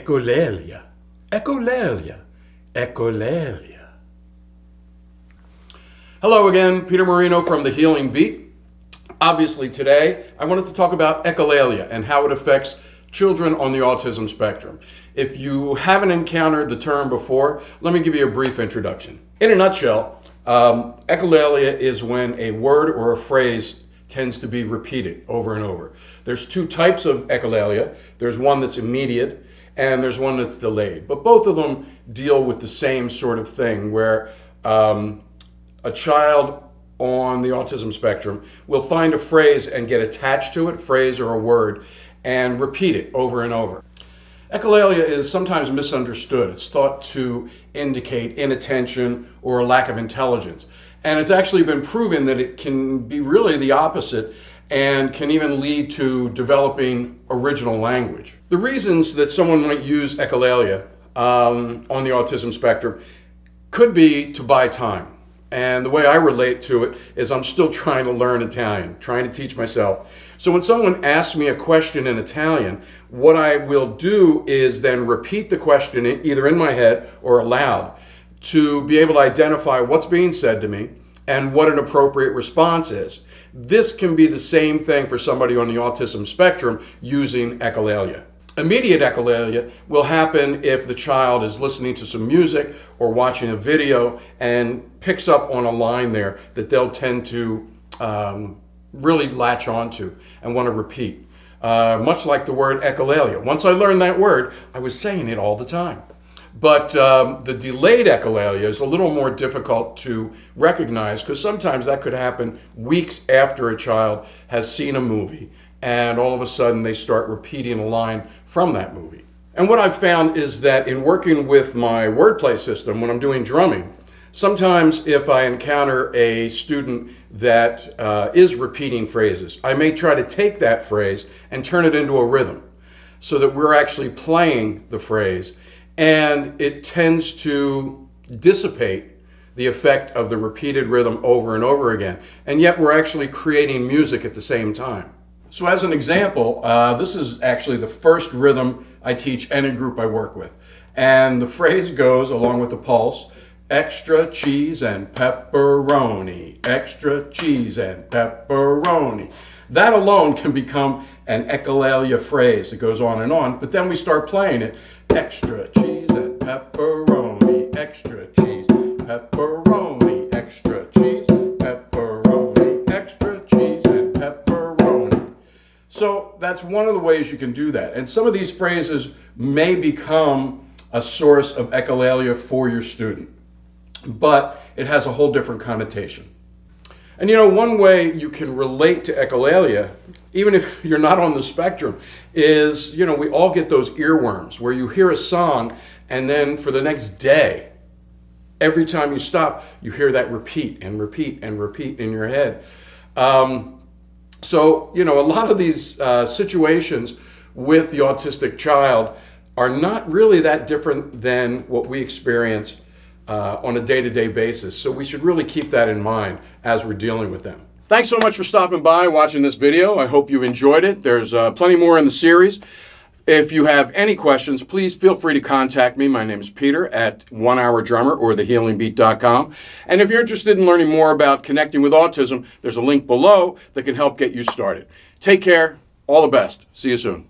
Echolalia, echolalia, echolalia. Hello again, Peter Marino from The Healing Beat. Obviously today, I wanted to talk about echolalia and how it affects children on the autism spectrum. If you haven't encountered the term before, let me give you a brief introduction. In a nutshell, echolalia is when a word or a phrase tends to be repeated over and over. There's two types of echolalia. There's one that's immediate and there's one that's delayed. But both of them deal with the same sort of thing where a child on the autism spectrum will find a phrase and get attached to it, phrase or a word, and repeat it over and over. Echolalia is sometimes misunderstood. It's thought to indicate inattention or a lack of intelligence. And it's actually been proven that it can be really the opposite and can even lead to developing original language. The reasons that someone might use echolalia on the autism spectrum could be to buy time. And the way I relate to it is I'm still trying to learn Italian, trying to teach myself. So when someone asks me a question in Italian, what I will do is then repeat the question either in my head or aloud to be able to identify what's being said to me and what an appropriate response is. This can be the same thing for somebody on the autism spectrum using echolalia. Immediate echolalia will happen if the child is listening to some music or watching a video and picks up on a line there that they'll tend to really latch onto and want to repeat. Much like the word echolalia. Once I learned that word, I was saying it all the time. But the delayed echolalia is a little more difficult to recognize because sometimes that could happen weeks after a child has seen a movie and all of a sudden they start repeating a line from that movie. And what I've found is that in working with my wordplay system when I'm doing drumming, sometimes if I encounter a student that is repeating phrases, I may try to take that phrase and turn it into a rhythm so that we're actually playing the phrase, and it tends to dissipate the effect of the repeated rhythm over and over again. And yet we're actually creating music at the same time. So as an example, this is actually the first rhythm I teach any group I work with. And the phrase goes, along with the pulse, extra cheese and pepperoni, extra cheese and pepperoni. That alone can become an echolalia phrase. It goes on, but then we start playing it. Extra cheese and pepperoni, extra cheese, pepperoni, extra cheese, pepperoni, extra cheese and pepperoni. So that's one of the ways you can do that. And some of these phrases may become a source of echolalia for your student, but it has a whole different connotation. And you know, one way you can relate to echolalia, even if you're not on the spectrum, is, you know, we all get those earworms where you hear a song and then for the next day, every time you stop, you hear that repeat and repeat and repeat in your head. So, you know, a lot of these situations with the autistic child are not really that different than what we experience on a day-to-day basis. So we should really keep that in mind as we're dealing with them. Thanks so much for stopping by, watching this video. I hope you enjoyed it. There's plenty more in the series. If you have any questions, please feel free to contact me. My name is Peter at 1HourDrummer or thehealingbeat.com. And if you're interested in learning more about connecting with autism, there's a link below that can help get you started. Take care. All the best. See you soon.